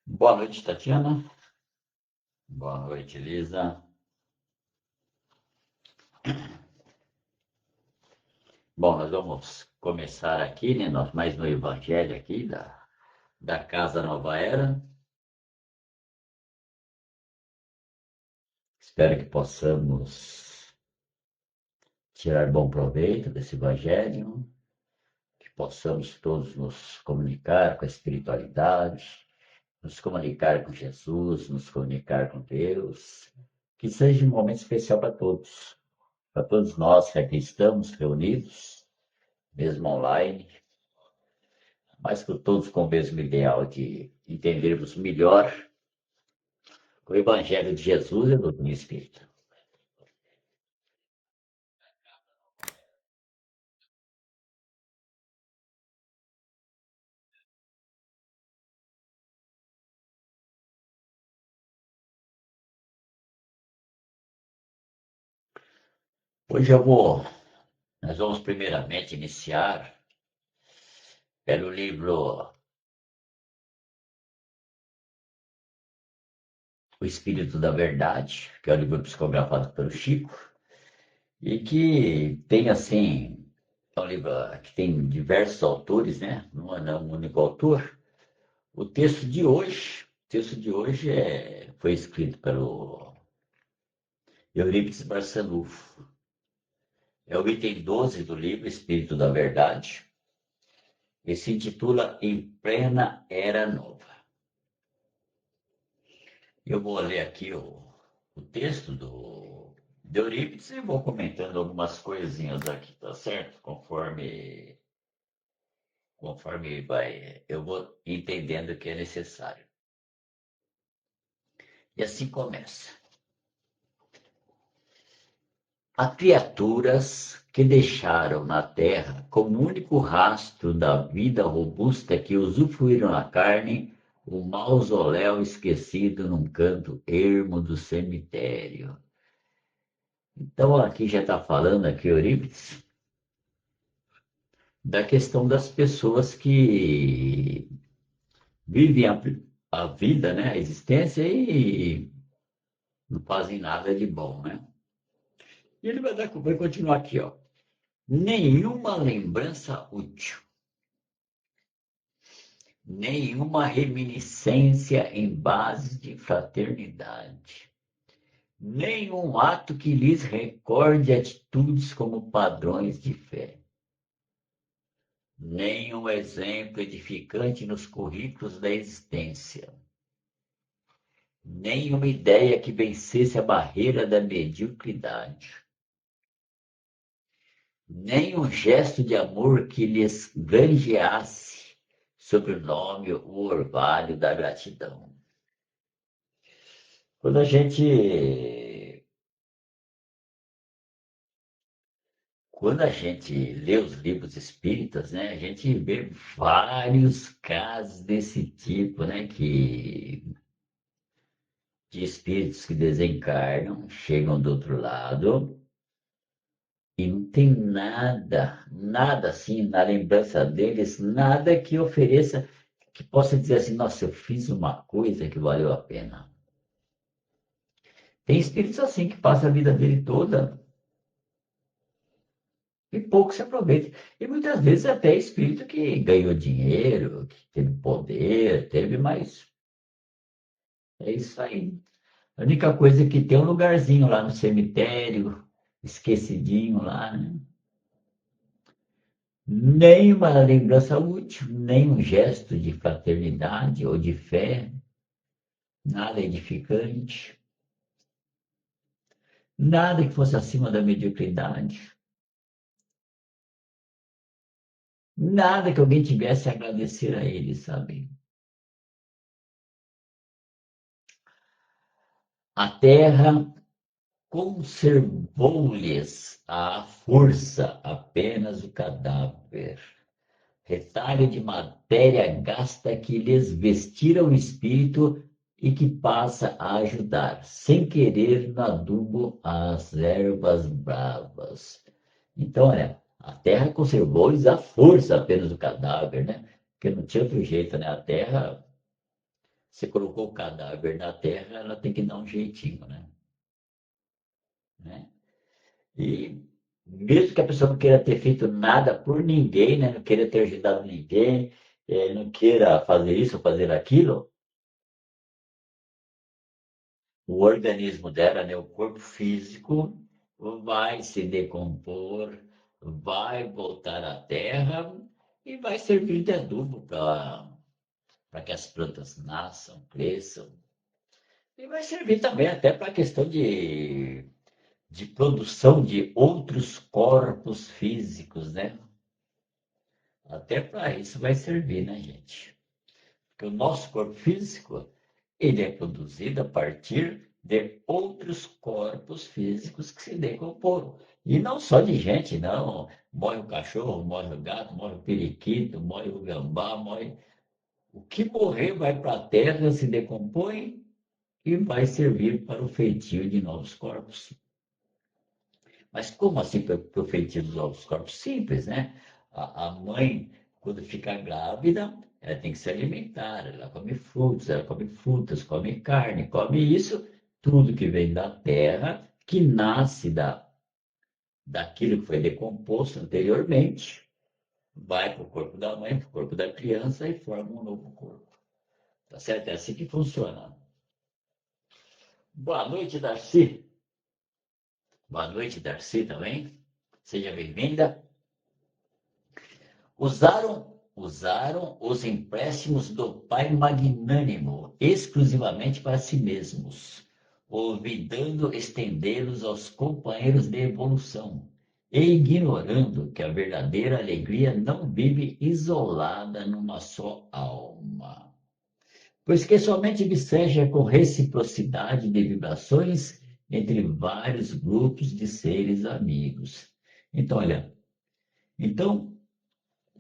Boa noite, Tatiana. Boa noite, Elisa. Bom, nós vamos começar aqui, né, mais no Evangelho aqui da Casa Nova Era. Espero que possamos tirar bom proveito desse Evangelho, que possamos todos nos comunicar com a espiritualidade, nos comunicar com Jesus, nos comunicar com Deus. Que seja um momento especial para todos nós que aqui estamos reunidos, mesmo online, mas todos com o mesmo ideal de entendermos melhor o Evangelho de Jesus e a doutrina espírita. Hoje nós vamos primeiramente iniciar pelo livro O Espírito da Verdade, que é o livro psicografado pelo Chico, e que tem assim, é um livro que tem diversos autores, né? Não é um único autor. O texto de hoje foi escrito pelo Eurípides Barçanufo. É o item 12 do livro Espírito da Verdade e se intitula Em Plena Era Nova. Eu vou ler aqui o texto de Eurípides e vou comentando algumas coisinhas aqui, tá certo? Conforme eu vou entendendo o que é necessário. E assim começa. Há criaturas que deixaram na terra como único rastro da vida robusta que usufruíram na carne o mausoléu esquecido num canto ermo do cemitério. Então aqui já está falando aqui Eurípides da questão das pessoas que vivem a vida, né, a existência e não fazem nada de bom, né? E ele vai continuar aqui, ó. Nenhuma lembrança útil, nenhuma reminiscência em base de fraternidade, nenhum ato que lhes recorde atitudes como padrões de fé, nenhum exemplo edificante nos currículos da existência, nenhuma ideia que vencesse a barreira da mediocridade, nenhum gesto de amor que lhes granjeasse sob o nome o orvalho da gratidão. Quando a gente, quando a gente lê os livros espíritas, né, a gente vê vários casos desse tipo, né, de espíritos que desencarnam, chegam do outro lado e não tem nada, nada assim na lembrança deles, nada que ofereça, que possa dizer assim, nossa, eu fiz uma coisa que valeu a pena. Tem espíritos assim que passam a vida dele toda e pouco se aproveita. E muitas vezes até espírito que ganhou dinheiro, que teve poder, teve, mas é isso aí. A única coisa é que tem um lugarzinho lá no cemitério, esquecidinho lá, né? Nem uma lembrança útil, nem um gesto de fraternidade ou de fé, nada edificante, nada que fosse acima da mediocridade, nada que alguém tivesse a agradecer a ele, sabe? A terra conservou-lhes à força apenas o cadáver, retalho de matéria gasta que lhes vestira o espírito e que passa a ajudar, sem querer, no adubo as ervas bravas. Então, olha, a terra conservou-lhes à força apenas o cadáver, né? Porque não tinha outro jeito, né? A terra Você colocou o cadáver na terra, ela tem que dar um jeitinho, né? E mesmo que a pessoa não queira ter feito nada por ninguém, né? Não queira ter ajudado ninguém, não queira fazer isso ou fazer aquilo, o organismo dela, né? O corpo físico vai se decompor, vai voltar à terra e vai servir de adubo para que as plantas nasçam, cresçam. E vai servir também até para a questão de produção de outros corpos físicos, né? Até para isso vai servir, né, gente? Porque o nosso corpo físico, ele é produzido a partir de outros corpos físicos que se decomporam. E não só de gente, não. Morre o cachorro, morre o gato, morre o periquito, morre o gambá, morre. O que morrer vai para a terra, se decompõe e vai servir para o feitio de novos corpos. Mas como assim para o feitio dos novos corpos? Simples, né? A mãe, quando fica grávida, ela tem que se alimentar, ela come frutos, ela come frutas, come carne, come isso, tudo que vem da terra, que nasce daquilo que foi decomposto anteriormente, vai para o corpo da mãe, para o corpo da criança e forma um novo corpo. Tá certo? É assim que funciona. Boa noite, Darcy. Boa noite, Darcy também. Seja bem-vinda. Usaram os empréstimos do Pai magnânimo exclusivamente para si mesmos, olvidando estendê-los aos companheiros de evolução e ignorando que a verdadeira alegria não vive isolada numa só alma. Pois que somente seja com reciprocidade de vibrações entre vários grupos de seres amigos. Então, olha, então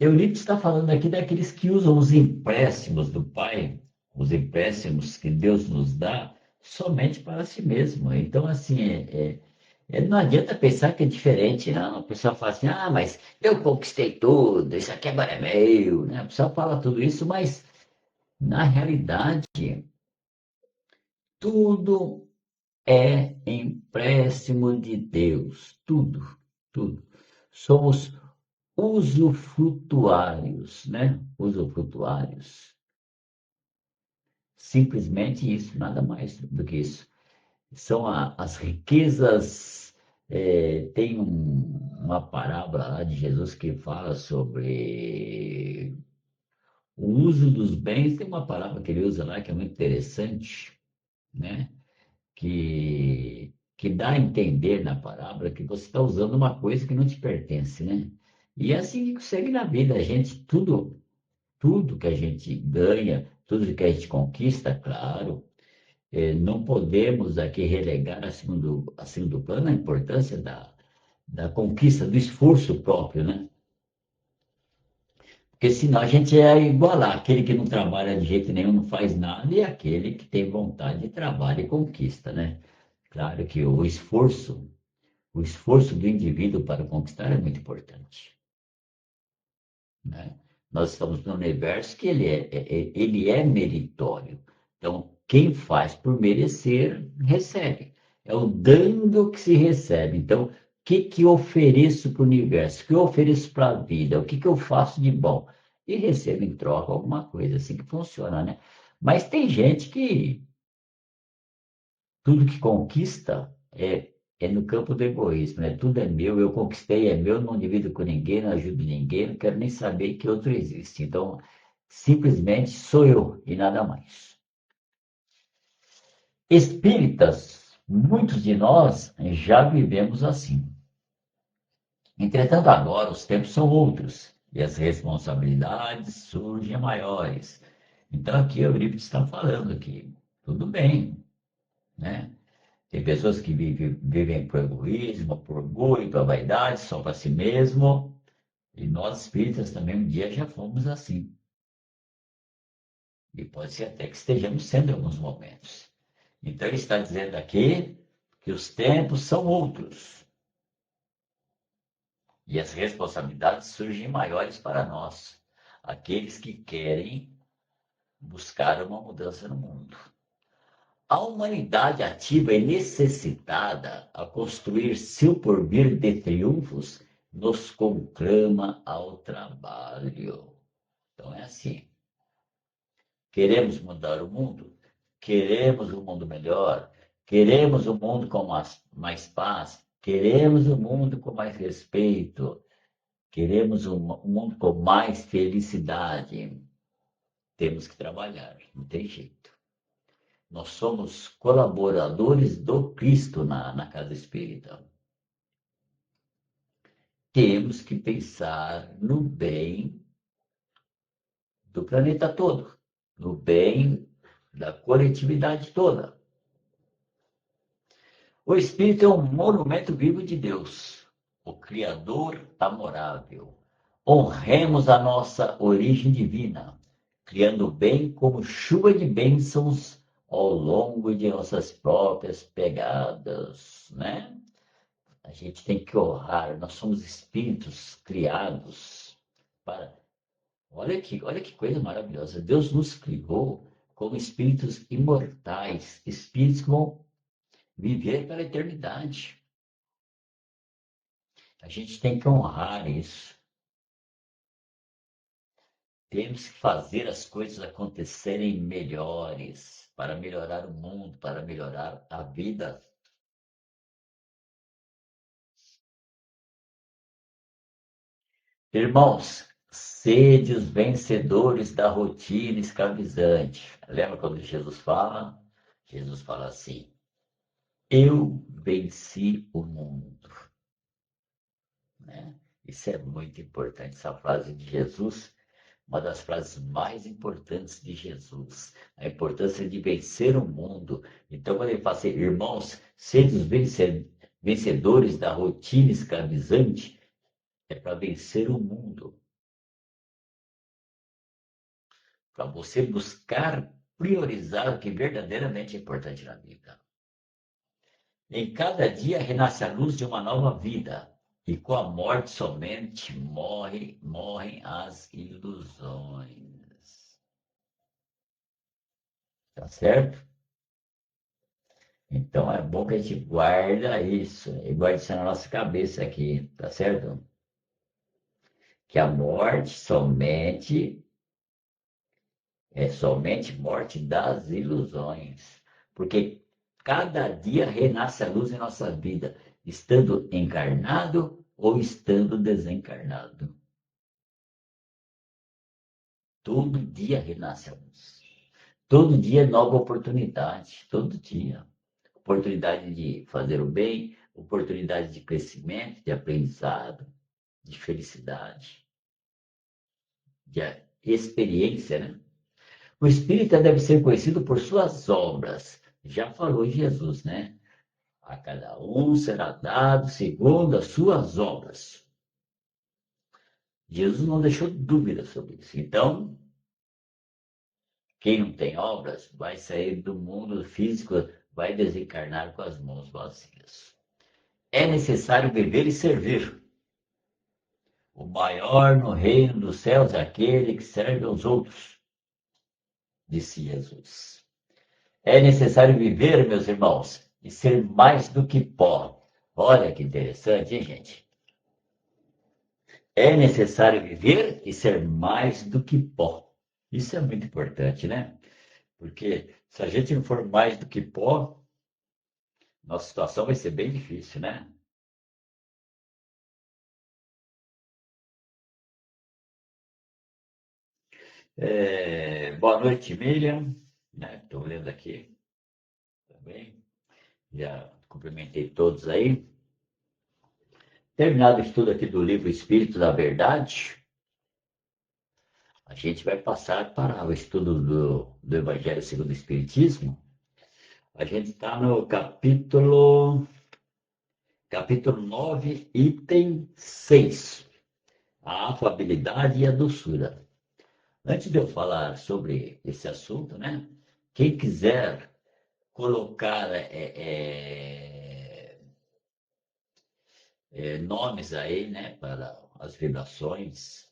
Eurípides está falando aqui daqueles que usam os empréstimos do Pai, os empréstimos que Deus nos dá, somente para si mesmo. Então, assim, não adianta pensar que é diferente, não. A pessoa fala assim, ah, mas eu conquistei tudo, isso aqui agora é meu, né? A pessoa fala tudo isso, mas na realidade, tudo é empréstimo de Deus, tudo, tudo. Somos usufrutuários, né? Usufrutuários. Simplesmente isso, nada mais do que isso. São as riquezas. Tem uma parábola lá de Jesus que fala sobre o uso dos bens. Tem uma palavra que ele usa lá que é muito interessante, né? Que dá a entender na parábola que você está usando uma coisa que não te pertence, né? E é assim que segue na vida. A gente, tudo que a gente ganha, tudo que a gente conquista, claro, não podemos aqui relegar a segundo plano a importância da conquista, do esforço próprio, né? Porque senão a gente é igualar aquele que não trabalha de jeito nenhum, não faz nada, e aquele que tem vontade de trabalho e conquista, né? Claro que o esforço do indivíduo para conquistar é muito importante, né? Nós estamos num universo que ele é meritório. Então, quem faz por merecer, recebe. É o dando que se recebe. Então, o que que eu ofereço para o universo? O que eu ofereço para a vida? O que que eu faço de bom? E recebo em troca alguma coisa, assim que funciona, né? Mas tem gente que tudo que conquista é no campo do egoísmo, né? Tudo é meu, eu conquistei, é meu, não divido com ninguém, não ajudo ninguém, não quero nem saber que outro existe. Então, simplesmente sou eu e nada mais. Espíritas, muitos de nós já vivemos assim. Entretanto, agora os tempos são outros e as responsabilidades surgem maiores. Então, aqui o Eurípides está falando que tudo bem, né? Tem pessoas que vivem por egoísmo, por orgulho, por vaidade, só para si mesmo. E nós espíritas também um dia já fomos assim. E pode ser até que estejamos sendo em alguns momentos. Então ele está dizendo aqui que os tempos são outros. E as responsabilidades surgem maiores para nós. Aqueles que querem buscar uma mudança no mundo. A humanidade ativa e necessitada a construir seu porvir de triunfos nos conclama ao trabalho. Então é assim. Queremos mudar o mundo? Queremos um mundo melhor? Queremos um mundo com mais paz? Queremos um mundo com mais respeito? Queremos um mundo com mais felicidade? Temos que trabalhar, não tem jeito. Nós somos colaboradores do Cristo na casa espírita. Temos que pensar no bem do planeta todo, no bem da coletividade toda. O Espírito é um monumento vivo de Deus, o Criador amorável. Honremos a nossa origem divina, criando o bem como chuva de bênçãos ao longo de nossas próprias pegadas, né? A gente tem que honrar, nós somos espíritos criados para. Olha que coisa maravilhosa. Deus nos criou como espíritos imortais, espíritos que vão viver pela eternidade. A gente tem que honrar isso. Temos que fazer as coisas acontecerem melhores para melhorar o mundo, para melhorar a vida. Irmãos, sede os vencedores da rotina escravizante. Lembra quando Jesus fala? Jesus fala assim: eu venci o mundo. Né? Isso é muito importante, essa frase de Jesus, uma das frases mais importantes de Jesus, a importância de vencer o mundo. Então, quando ele fala assim, irmãos, sede os vencedores da rotina escravizante, é para vencer o mundo, para você buscar priorizar o que verdadeiramente é importante na vida. Em cada dia renasce a luz de uma nova vida, e com a morte somente morrem as ilusões. Tá certo? Então é bom que a gente guarda isso, e guarde isso na nossa cabeça aqui, tá certo? Que a morte somente morte das ilusões. Porque cada dia renasce a luz em nossa vida, estando encarnado ou estando desencarnado. Todo dia renasce a luz. Todo dia é nova oportunidade, todo dia. Oportunidade de fazer o bem, oportunidade de crescimento, de aprendizado, de felicidade, de experiência, né? O espírita deve ser conhecido por suas obras. Já falou Jesus, né? A cada um será dado segundo as suas obras. Jesus não deixou dúvida sobre isso. Então, quem não tem obras vai sair do mundo físico, vai desencarnar com as mãos vazias. É necessário viver e servir. O maior no reino dos céus é aquele que serve aos outros, disse Jesus. É necessário viver, meus irmãos, e ser mais do que pó. Olha que interessante, hein, gente? É necessário viver e ser mais do que pó. Isso é muito importante, né? Porque se a gente não for mais do que pó, nossa situação vai ser bem difícil, né? Boa noite, Miriam. Estou lendo aqui também. Já cumprimentei todos aí. Terminado o estudo aqui do livro Espírito da Verdade, a gente vai passar para o estudo do Evangelho segundo o Espiritismo. A gente está no capítulo 9, item 6, a afabilidade e a doçura. Antes de eu falar sobre esse assunto, né? Quem quiser colocar nomes aí, né, para as vibrações,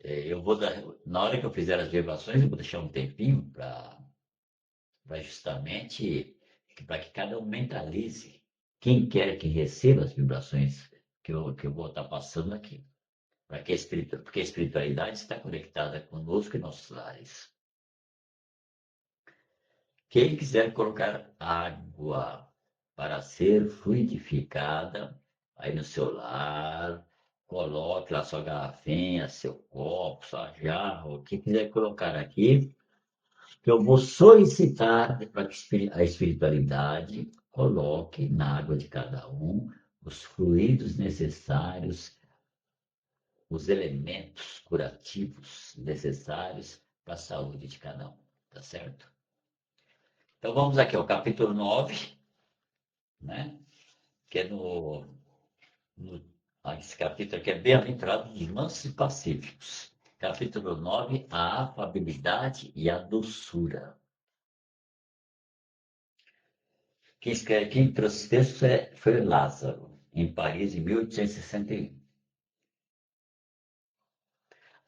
Eu vou dar, na hora que eu fizer as vibrações, eu vou deixar um tempinho para justamente para que cada um mentalize quem quer que receba as vibrações que eu vou estar passando aqui. Porque a espiritualidade está conectada conosco e nossos lares. Quem quiser colocar água para ser fluidificada, aí no seu lar, coloque lá sua garrafinha, seu copo, sua jarra, o que quiser colocar aqui, que eu vou solicitar para que a espiritualidade coloque na água de cada um os fluidos necessários, os elementos curativos necessários para a saúde de cada um, tá certo? Então vamos aqui ao capítulo 9, né? Que é no esse capítulo aqui é bem-aventurado dos mansos e pacíficos. Capítulo 9, a afabilidade e a doçura. Quem trouxe esse texto foi Lázaro, em Paris, em 1861.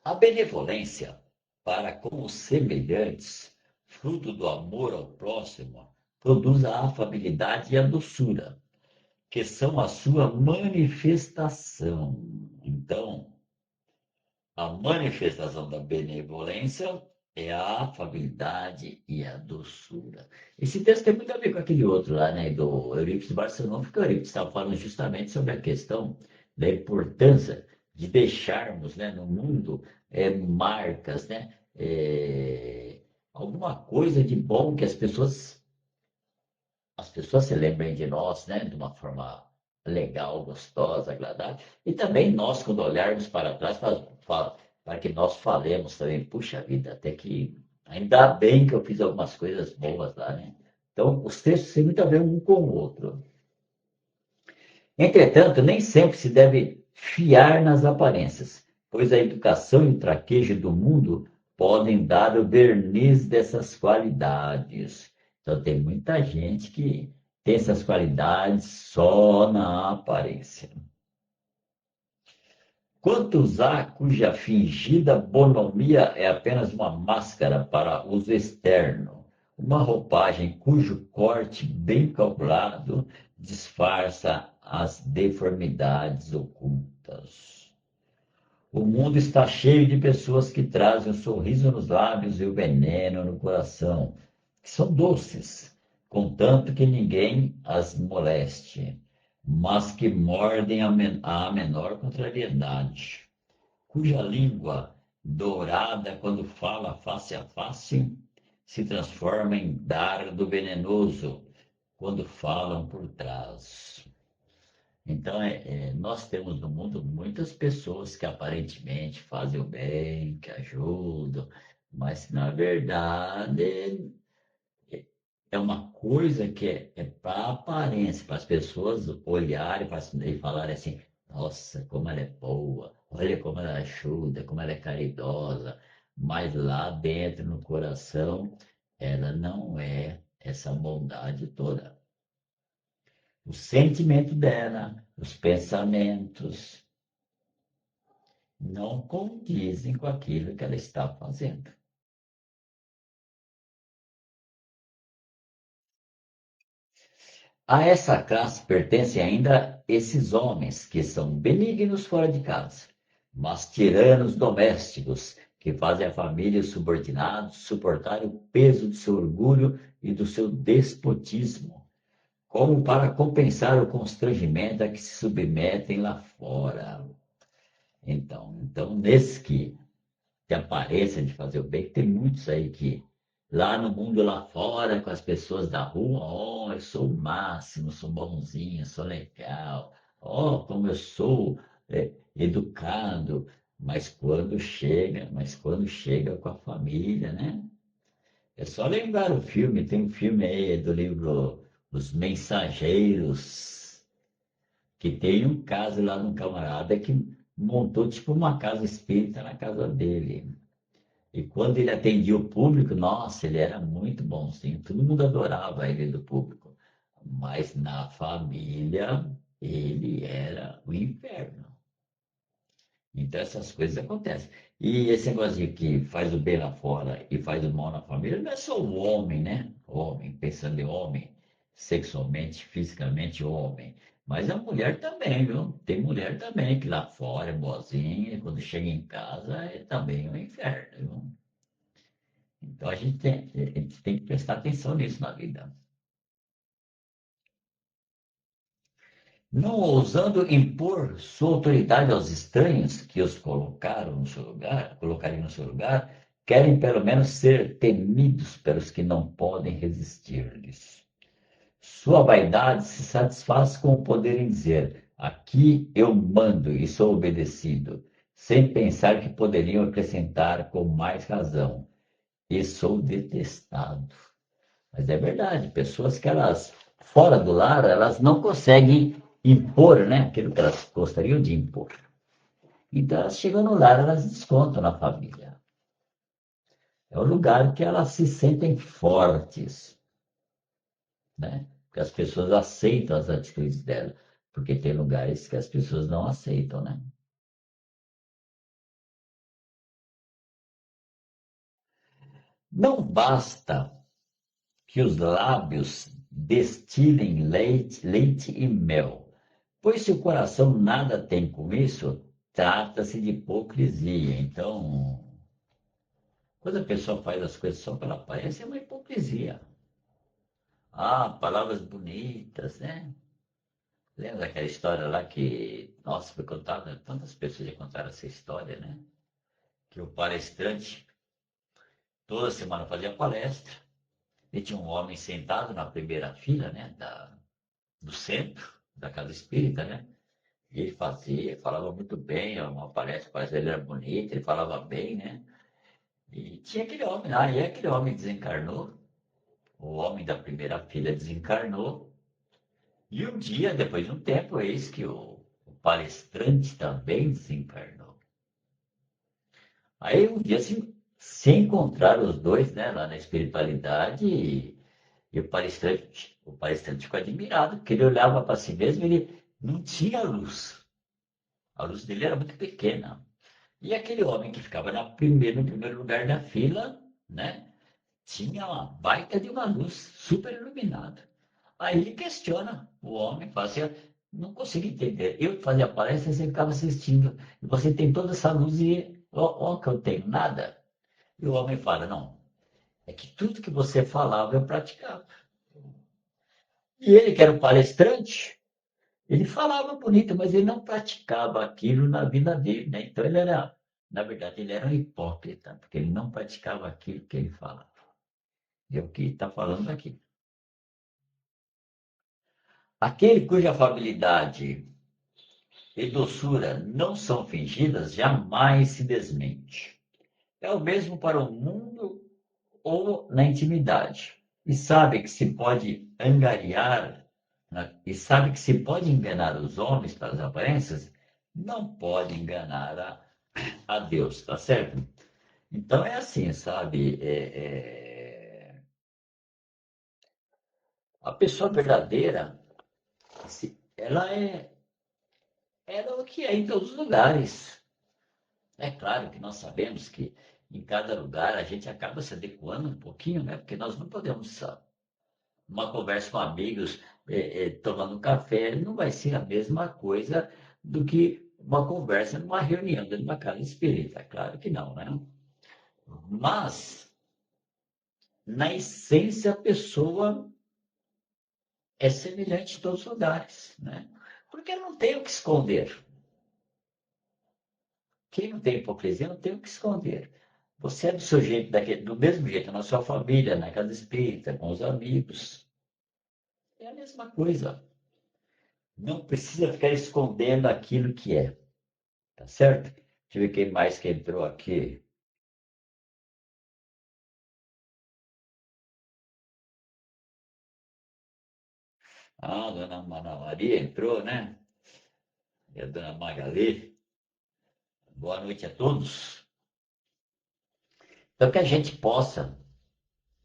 A benevolência para com os semelhantes, fruto do amor ao próximo, produz a afabilidade e a doçura, que são a sua manifestação. Então, a manifestação da benevolência é a afabilidade e a doçura. Esse texto tem muito a ver com aquele outro lá, né, do Eurípides de Barcelona, porque o Eurípides estava falando justamente sobre a questão da importância de deixarmos, né, no mundo marcas, né, alguma coisa de bom que as pessoas se lembrem de nós, né, de uma forma legal, gostosa, agradável. E também nós, quando olharmos para trás, para que nós falemos também, puxa vida, até que ainda bem que eu fiz algumas coisas boas lá, né? Então, os textos têm muito a ver um com o outro. Entretanto, nem sempre se deve fiar nas aparências, pois a educação e o traquejo do mundo podem dar o verniz dessas qualidades. Então, tem muita gente que tem essas qualidades só na aparência. Quantos há cuja fingida bonomia é apenas uma máscara para uso externo, uma roupagem cujo corte bem calculado disfarça as deformidades ocultas. O mundo está cheio de pessoas que trazem o sorriso nos lábios e o veneno no coração, que são doces, contanto que ninguém as moleste, mas que mordem a menor contrariedade, cuja língua, dourada quando fala face a face, se transforma em dardo venenoso quando falam por trás. Então, nós temos no mundo muitas pessoas que aparentemente fazem o bem, que ajudam, mas na verdade é uma coisa que é para aparência, para as pessoas olharem e falarem assim: nossa, como ela é boa, olha como ela ajuda, como ela é caridosa, mas lá dentro, no coração, ela não é essa bondade toda. O sentimento dela, os pensamentos, não condizem com aquilo que ela está fazendo. A essa classe pertencem ainda esses homens que são benignos fora de casa, mas tiranos domésticos, que fazem a família e os subordinados suportar o peso do seu orgulho e do seu despotismo, como para compensar o constrangimento a que se submetem lá fora. Então nesses que aparência de fazer o bem, tem muitos aí que lá no mundo lá fora, com as pessoas da rua, oh, eu sou o máximo, sou bonzinho, sou legal, oh, como eu sou educado, mas quando chega com a família, né? É só lembrar o filme, tem um filme aí do livro Os Mensageiros, que tem um caso lá de um camarada que montou tipo uma casa espírita na casa dele. E quando ele atendia o público, nossa, ele era muito bonzinho, todo mundo adorava ele do público. Mas na família, ele era o inferno. Então essas coisas acontecem. E esse negócio de que faz o bem lá fora e faz o mal na família, não é só o homem, né? O homem, pensando em homem, sexualmente, fisicamente, homem. Mas a mulher também, viu? Tem mulher também que lá fora é boazinha, e quando chega em casa é também um inferno, viu? Então a gente tem que prestar atenção nisso na vida. Não ousando impor sua autoridade aos estranhos que os colocaram no seu lugar, colocariam no seu lugar, querem pelo menos ser temidos pelos que não podem resistir-lhes. Sua vaidade se satisfaz com o poder em dizer: aqui eu mando e sou obedecido, sem pensar que poderiam acrescentar com mais razão: e sou detestado. Mas é verdade, pessoas que elas, fora do lar, elas não conseguem impor, né, aquilo que elas gostariam de impor. Então, elas chegam no lar, elas descontam na família. É o lugar que elas se sentem fortes, né? Porque as pessoas aceitam as atitudes dela, porque tem lugares que as pessoas não aceitam, né? Não basta que os lábios destilem leite e mel. Pois se o coração nada tem com isso, trata-se de hipocrisia. Então, quando a pessoa faz as coisas só pela aparência, é uma hipocrisia. Ah, palavras bonitas, né? Lembra daquela história lá que, nossa, foi contada, tantas pessoas já contaram essa história, né? Que o palestrante toda semana fazia palestra e tinha um homem sentado na primeira fila, né? Do centro, da casa espírita, né? E ele fazia, falava muito bem, era uma palestra, parece que ele era bonito, ele falava bem, né? E tinha aquele homem lá, e aquele homem desencarnou, o homem da primeira fila desencarnou, e um dia, depois de um tempo, eis que o palestrante também desencarnou. Aí um dia se encontraram os dois, né, lá na espiritualidade, e o palestrante ficou admirado, porque ele olhava para si mesmo e ele não tinha luz. A luz dele era muito pequena. E aquele homem que ficava no primeiro lugar da fila, né? Tinha uma baita de uma luz super iluminada. Aí ele questiona o homem, fala assim, não consigo entender. Eu fazia palestra e você ficava assistindo. E você tem toda essa luz e ó, que eu tenho nada. E o homem fala, não, é que tudo que você falava eu praticava. E ele, que era um palestrante, ele falava bonito, mas ele não praticava aquilo na vida dele, né? Então ele era, na verdade, ele era um hipócrita, porque ele não praticava aquilo que ele falava. É o que está falando aqui. Aquele cuja afabilidade e doçura não são fingidas jamais se desmente. É o mesmo para o mundo ou na intimidade. E sabe que se pode angariar, né? E sabe que se pode enganar os homens pelas aparências, não pode enganar a Deus, tá certo? Então é assim, sabe? A pessoa verdadeira, ela é o que é em todos os lugares. É claro que nós sabemos que em cada lugar a gente acaba se adequando um pouquinho, né? Porque nós não podemos. Uma conversa com amigos, tomando um café, não vai ser a mesma coisa do que uma conversa numa reunião dentro de uma casa espírita. Claro que não, né? Mas, na essência, a pessoa é semelhante em todos os lugares, né? Porque não tem o que esconder. Quem não tem hipocrisia não tem o que esconder. Você é do seu jeito, do mesmo jeito, na sua família, na casa espírita, com os amigos. É a mesma coisa. Não precisa ficar escondendo aquilo que é, tá certo? Deixa eu ver quem mais que entrou aqui. Ah, a dona Ana Maria entrou, né? E a dona Magali. Boa noite a todos. Então, que a gente possa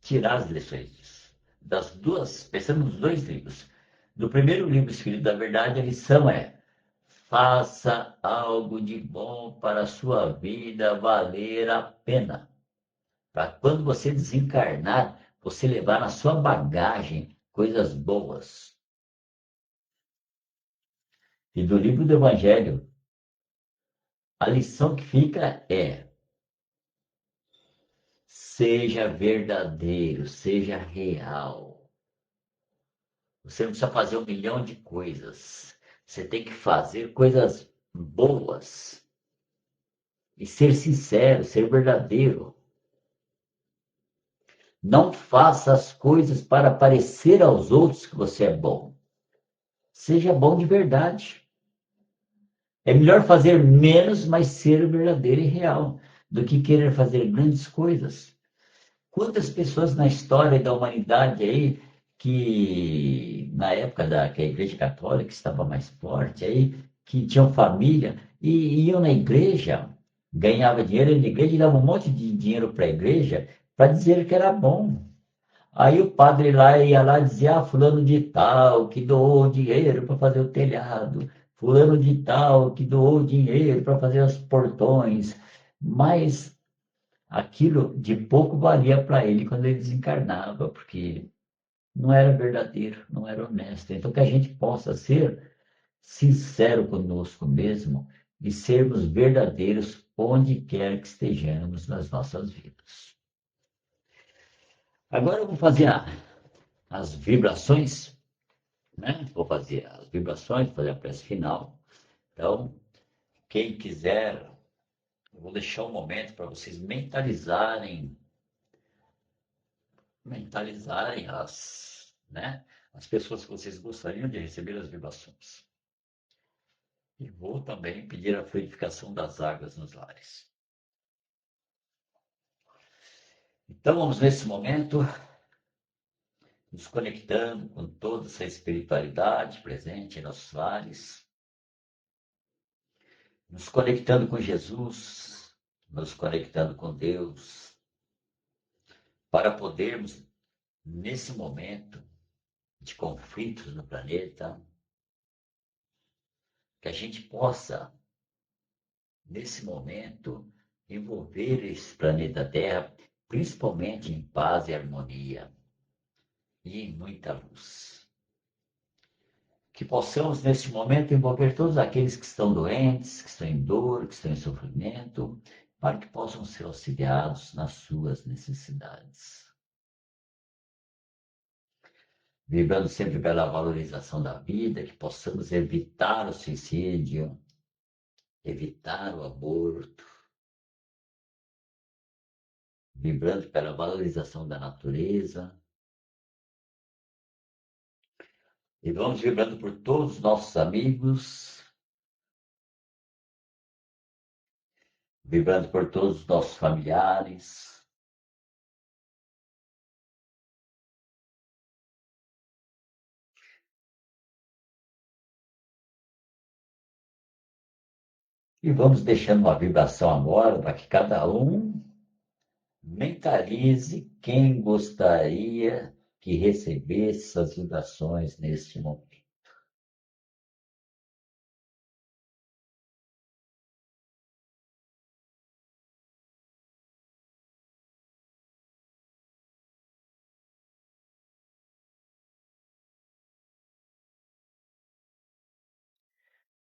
tirar as lições disso. Das duas, pensando nos dois livros. Do primeiro livro, Espírito da Verdade, a lição é: Faça algo de bom para a sua vida valer a pena. Para quando você desencarnar, você levar na sua bagagem coisas boas. E do livro do Evangelho, a lição que fica é: seja verdadeiro, seja real. Você não precisa fazer 1 milhão de coisas. Você tem que fazer coisas boas e ser sincero, ser verdadeiro. Não faça as coisas para parecer aos outros que você é bom. Seja bom de verdade. É melhor fazer menos, mas ser verdadeiro e real, do que querer fazer grandes coisas. Quantas pessoas na história da humanidade aí, que na época que a Igreja Católica estava mais forte aí, que tinham família e iam na igreja, ganhava dinheiro na igreja e dava um monte de dinheiro para a igreja para dizer que era bom. Aí o padre lá ia lá e dizia, fulano de tal, que doou dinheiro para fazer o telhado, fulano de tal, que doou dinheiro para fazer os portões, mas aquilo de pouco valia para ele quando ele desencarnava, porque não era verdadeiro, não era honesto. Então que a gente possa ser sincero conosco mesmo e sermos verdadeiros onde quer que estejamos nas nossas vidas. Agora eu vou fazer as vibrações, né? Vou fazer as vibrações, fazer a prece final. Então, quem quiser, eu vou deixar um momento para vocês mentalizarem né, as pessoas que vocês gostariam de receber as vibrações. E vou também pedir a fluidificação das águas nos lares. Então, vamos nesse momento nos conectando com toda essa espiritualidade presente em nossos lares, nos conectando com Jesus, nos conectando com Deus, para podermos, nesse momento de conflitos no planeta, que a gente possa, nesse momento, envolver esse planeta Terra, principalmente em paz e harmonia e em muita luz. Que possamos, nesse momento, envolver todos aqueles que estão doentes, que estão em dor, que estão em sofrimento, para que possam ser auxiliados nas suas necessidades. Vibrando sempre pela valorização da vida, que possamos evitar o suicídio, evitar o aborto, vibrando pela valorização da natureza, e vamos vibrando por todos os nossos amigos, vibrando por todos os nossos familiares, e vamos deixando uma vibração agora para que cada um mentalize quem gostaria que recebesse essas vibrações neste momento.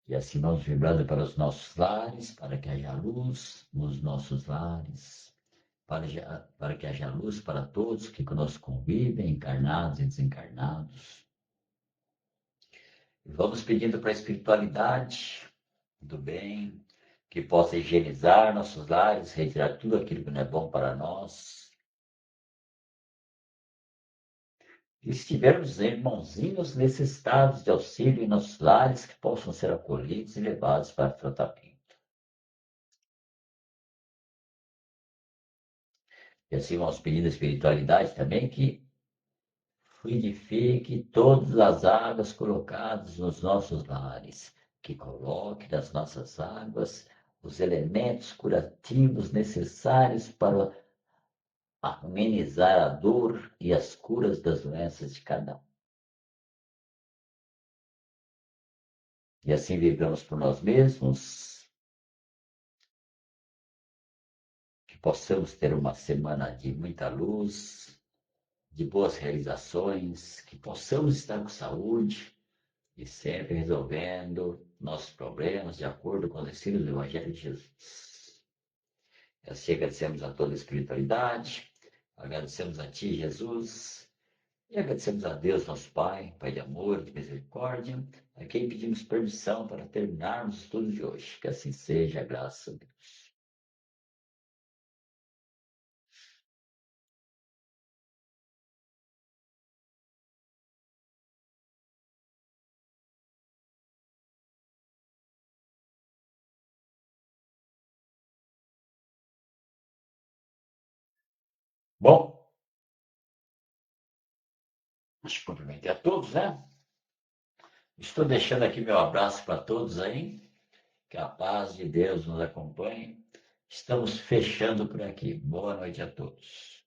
E assim vamos vibrando para os nossos lares, para que haja luz nos nossos lares, para que haja luz para todos que conosco convivem, encarnados e desencarnados. E vamos pedindo para a espiritualidade do bem, que possa higienizar nossos lares, retirar tudo aquilo que não é bom para nós. E se tivermos irmãozinhos necessitados de auxílio em nossos lares, que possam ser acolhidos e levados para tratamento. E assim vamos pedindo à espiritualidade também que fluidifique todas as águas colocadas nos nossos lares, que coloque nas nossas águas os elementos curativos necessários para amenizar a dor e as curas das doenças de cada um. E assim vivamos por nós mesmos, que possamos ter uma semana de muita luz, de boas realizações, que possamos estar com saúde e sempre resolvendo nossos problemas de acordo com os ensinos do Evangelho de Jesus. Assim agradecemos a toda a espiritualidade, agradecemos a Ti, Jesus, e agradecemos a Deus, nosso Pai, Pai de amor, de misericórdia, a quem pedimos permissão para terminarmos o estudo de hoje. Que assim seja, graças a Deus. Bom, acho que cumprimentei a todos, né? Estou deixando aqui meu abraço para todos aí. Que a paz de Deus nos acompanhe. Estamos fechando por aqui. Boa noite a todos.